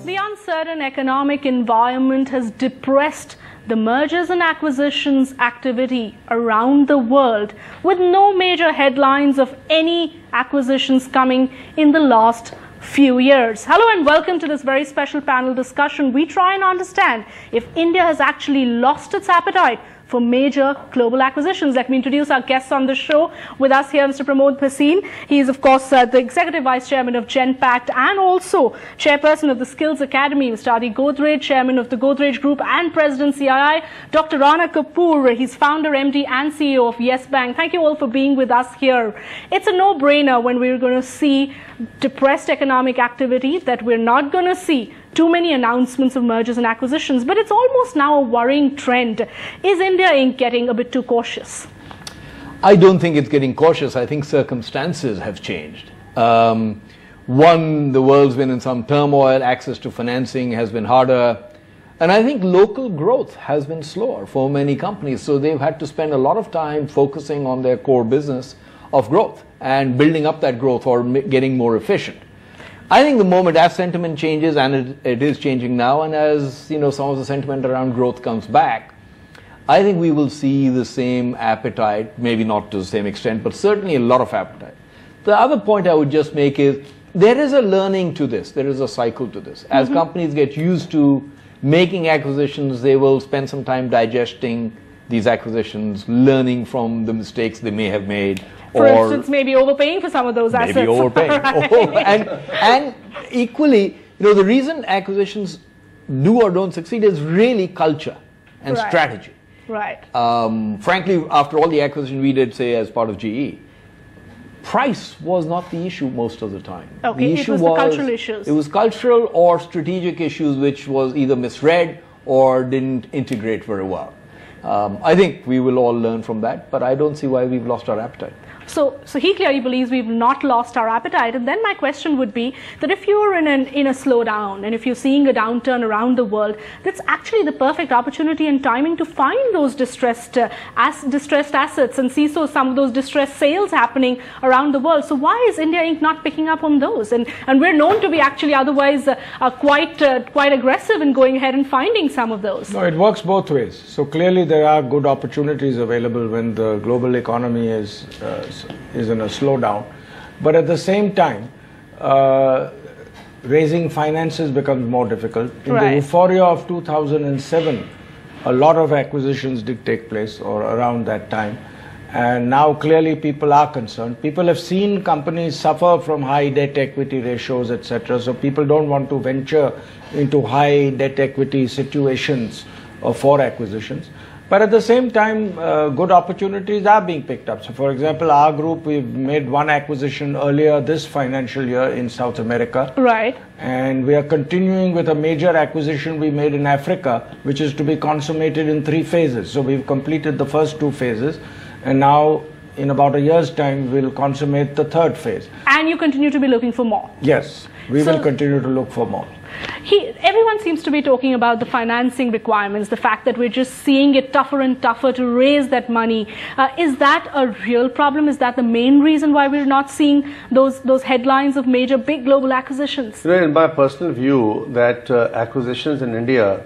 The uncertain economic environment has depressed the mergers and acquisitions activity around the world, with no major headlines of any acquisitions coming in the last few years. Hello and welcome to this very special panel discussion. We try and understand if India has actually lost its appetite for major global acquisitions. Let me introduce our guests on the show. With us here, Mr. Pramod Bhasin. He is, of course, the Executive Vice Chairman of Genpact and also Chairperson of the Skills Academy. Mr. Godrej, Chairman of the Godrej Group and President CII. Dr. Rana Kapoor, he's founder, MD and CEO of Yes Bank. Thank you all for being with us here. It's a no-brainer when we're going to see depressed economic activity that we're not going to see too many announcements of mergers and acquisitions, but it's almost now a worrying trend. Is India Inc. getting a bit too cautious? I don't think it's getting cautious. I think circumstances have changed. One, the world's been in some turmoil, access to financing has been harder, and I think local growth has been slower for many companies, so they've had to spend a lot of time focusing on their core business of growth and building up that growth or getting more efficient. I think the moment as sentiment changes, and it is changing now, and as some of the sentiment around growth comes back, I think we will see the same appetite, maybe not to the same extent, but certainly a lot of appetite. The other point I would just make is there is a learning to this, there is a cycle to this. As companies get used to making acquisitions, they will spend some time digesting these acquisitions, learning from the mistakes they may have made. For instance, maybe overpaying for some of those assets. Maybe overpaying. And equally, the reason acquisitions do or don't succeed is really culture and strategy. Right. Frankly, after all the acquisition we did, say, as part of GE, price was not the issue most of the time. Okay, the issue was the cultural issues. It was cultural or strategic issues which was either misread or didn't integrate very well. I think we will all learn from that, but I don't see why we've lost our appetite. So he clearly believes we've not lost our appetite. And then my question would be that if you're in a slowdown and if you're seeing a downturn around the world, that's actually the perfect opportunity and timing to find those distressed assets and see some of those distressed sales happening around the world. So why is India Inc. not picking up on those? And we're known to be actually otherwise quite aggressive in going ahead and finding some of those. No, it works both ways. So clearly there are good opportunities available when the global economy is in a slowdown, but at the same time raising finances becomes more difficult. In the euphoria of 2007, a lot of acquisitions did take place or around that time, and now clearly people are concerned. People have seen companies suffer from high debt equity ratios, etc., so people don't want to venture into high debt equity situations for acquisitions. But at the same time, good opportunities are being picked up. So for example, our group, we've made one acquisition earlier this financial year in South America. Right. And we are continuing with a major acquisition we made in Africa, which is to be consummated in 3 phases. So we've completed the first 2 phases, and now in about a year's time, we'll consummate the 3rd phase. And you continue to be looking for more? Yes, we will continue to look for more. Everyone seems to be talking about the financing requirements, the fact that we're just seeing it tougher and tougher to raise that money. Is that a real problem? Is that the main reason why we're not seeing those headlines of major big global acquisitions? In my personal view, that acquisitions in India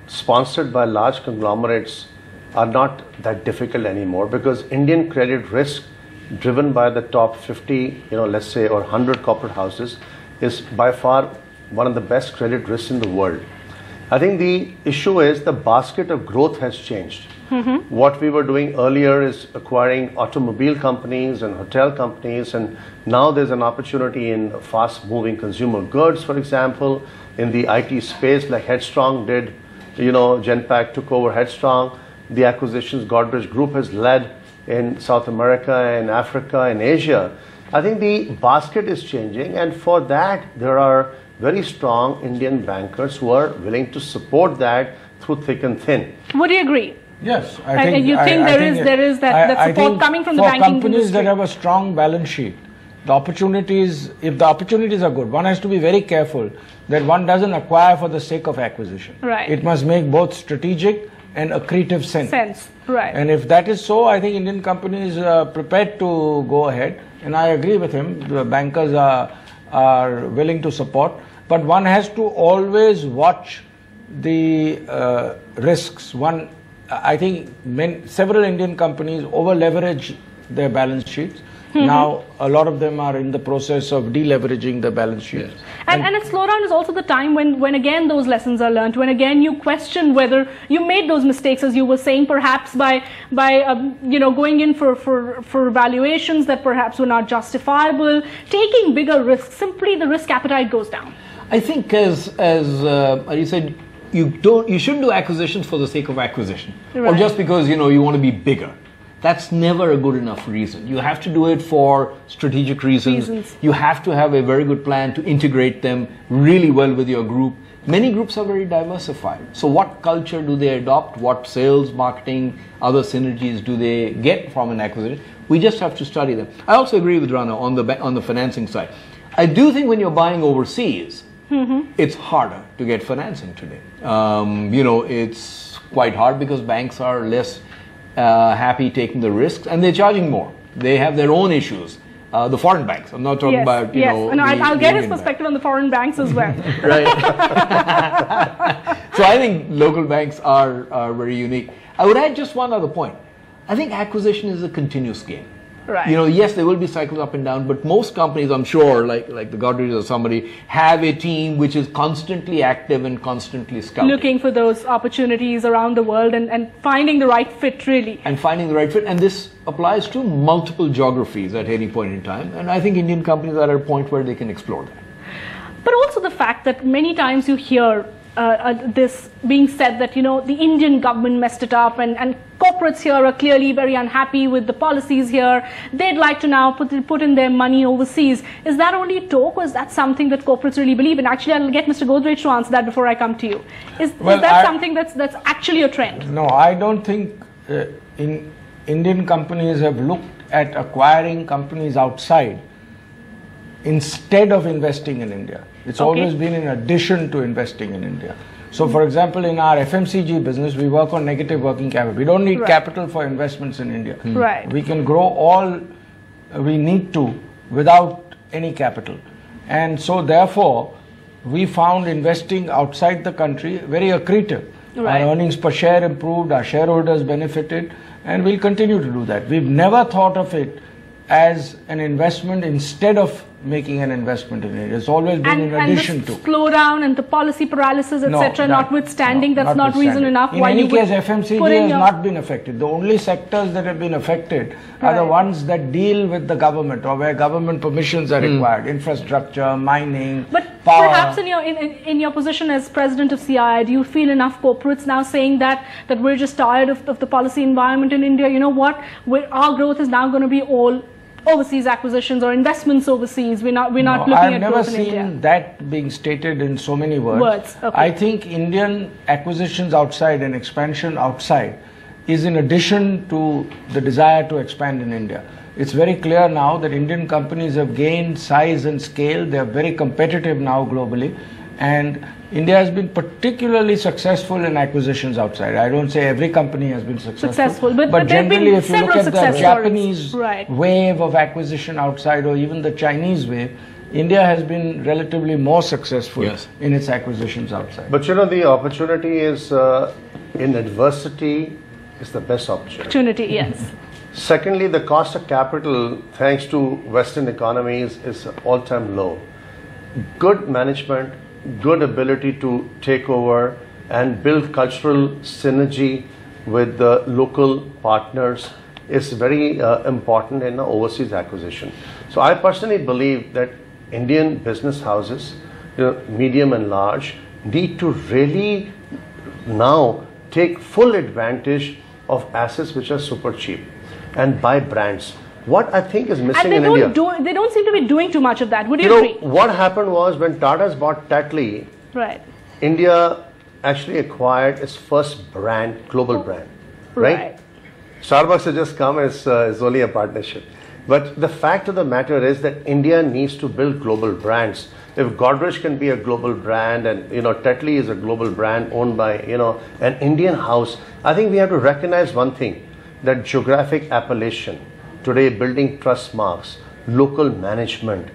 sponsored by large conglomerates are not that difficult anymore, because Indian credit risk driven by the top 50, let's say, or 100 corporate houses is by far one of the best credit risks in the world. I think the issue is the basket of growth has changed. What we were doing earlier is acquiring automobile companies and hotel companies, and now there's an opportunity in fast-moving consumer goods, for example, in the IT space like Headstrong did. Genpact took over Headstrong. The acquisitions Godrej Group has led in South America and Africa and Asia. I think the basket is changing, and for that there are very strong Indian bankers who are willing to support that through thick and thin. Would you agree? Yes, and you think there is that support coming from the banking industry? For companies that have a strong balance sheet, the opportunities, if the opportunities are good, one has to be very careful that one doesn't acquire for the sake of acquisition. Right. It must make both strategic and accretive sense. Right. And if that is so, I think Indian companies are prepared to go ahead, and I agree with him. The bankers are willing to support. but one has to always watch the risks. I think several Indian companies over leverage their balance sheets. Now, a lot of them are in the process of deleveraging the balance sheet. Yes. And a slowdown is also the time when again those lessons are learned, when again you question whether you made those mistakes, as you were saying, perhaps by going in for valuations that perhaps were not justifiable, taking bigger risks. Simply the risk appetite goes down. I think as you said, you shouldn't do acquisitions for the sake of acquisition, or just because you want to be bigger. That's never a good enough reason. You have to do it for strategic reasons. You have to have a very good plan to integrate them really well with your group. Many groups are very diversified. So what culture do they adopt? What sales, marketing, other synergies do they get from an acquisition? We just have to study them. I also agree with Rana on the financing side. I do think when you're buying overseas, it's harder to get financing today. It's quite hard because banks are less happy taking the risks, and they're charging more. They have their own issues. The foreign banks. I'm not talking about I'll get his perspective on the foreign banks as well. Right. So I think local banks are very unique. I would add just one other point. I think acquisition is a continuous game. Right. Yes, there will be cycles up and down, but most companies, I'm sure, like the Godrej or somebody, have a team which is constantly active and constantly scouting. Looking for those opportunities around the world and finding the right fit, really. And finding the right fit. And this applies to multiple geographies at any point in time. And I think Indian companies are at a point where they can explore that. But also the fact that many times you hear this being said that, the Indian government messed it up and corporates here are clearly very unhappy with the policies here. They'd like to now put in their money overseas. Is that only talk, or is that something that corporates really believe in? Actually, I'll get Mr. Godrej to answer that before I come to you. Is that something that's actually a trend? No, I don't think Indian companies have looked at acquiring companies outside instead of investing in India. It's always been in addition to investing in India. So, for example, in our FMCG business, we work on negative working capital. We don't need capital for investments in India. Right. We can grow all we need to without any capital. And so, therefore, we found investing outside the country very accretive. Right. Our earnings per share improved, our shareholders benefited, and we'll continue to do that. We've never thought of it as an investment instead of making an investment in it. It's always been in addition to. And the slowdown and the policy paralysis, etc., notwithstanding, that's not reason enough. In any case, FMCG has not been affected. The only sectors that have been affected are the ones that deal with the government or where government permissions are required. Infrastructure, mining, power. Perhaps in your position as president of CII, do you feel enough corporates now saying that we're just tired of the policy environment in India? You know what? our growth is now going to be all overseas acquisitions or investments overseas. We're not looking at growth in India. I've never seen that being stated in so many words. I think Indian acquisitions outside and expansion outside is in addition to the desire to expand in India. It's very clear now that Indian companies have gained size and scale. They are very competitive now globally, and India has been particularly successful in acquisitions outside. I don't say every company has been successful, but generally if you look at the Japanese wave of acquisition outside or even the Chinese wave, India has been relatively more successful in its acquisitions outside. But the opportunity is in adversity is the best opportunity. Yes. Secondly, the cost of capital, thanks to Western economies, is all-time low. Good management, good ability to take over and build cultural synergy with the local partners is very important in the overseas acquisition. So I personally believe that Indian business houses, medium and large, need to really now take full advantage of assets which are super cheap and buy brands. What I think is missing in India. They don't seem to be doing too much of that. Would you agree? What happened was when Tata's bought Tattly, India actually acquired its first brand, global brand. Right? Starbucks has just come as only a partnership. But the fact of the matter is that India needs to build global brands. If Godrej can be a global brand and Tattly is a global brand owned by an Indian house, I think we have to recognize one thing, that geographic appellation, today building trust marks, local management,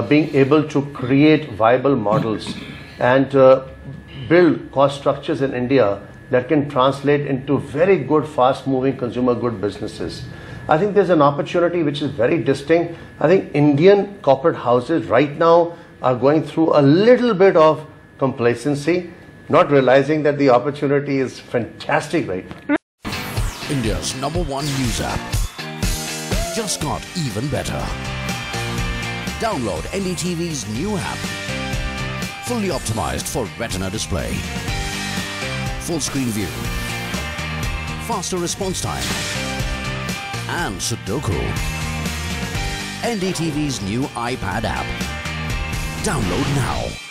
being able to create viable models and build cost structures in India that can translate into very good, fast-moving consumer good businesses. I think there's an opportunity which is very distinct. I think Indian corporate houses right now are going through a little bit of complacency, not realizing that the opportunity is fantastic right now. India's #1 news app just got even better. Download NDTV's new app. Fully optimized for retina display. Full screen view. Faster response time. And Sudoku. NDTV's new iPad app. Download now.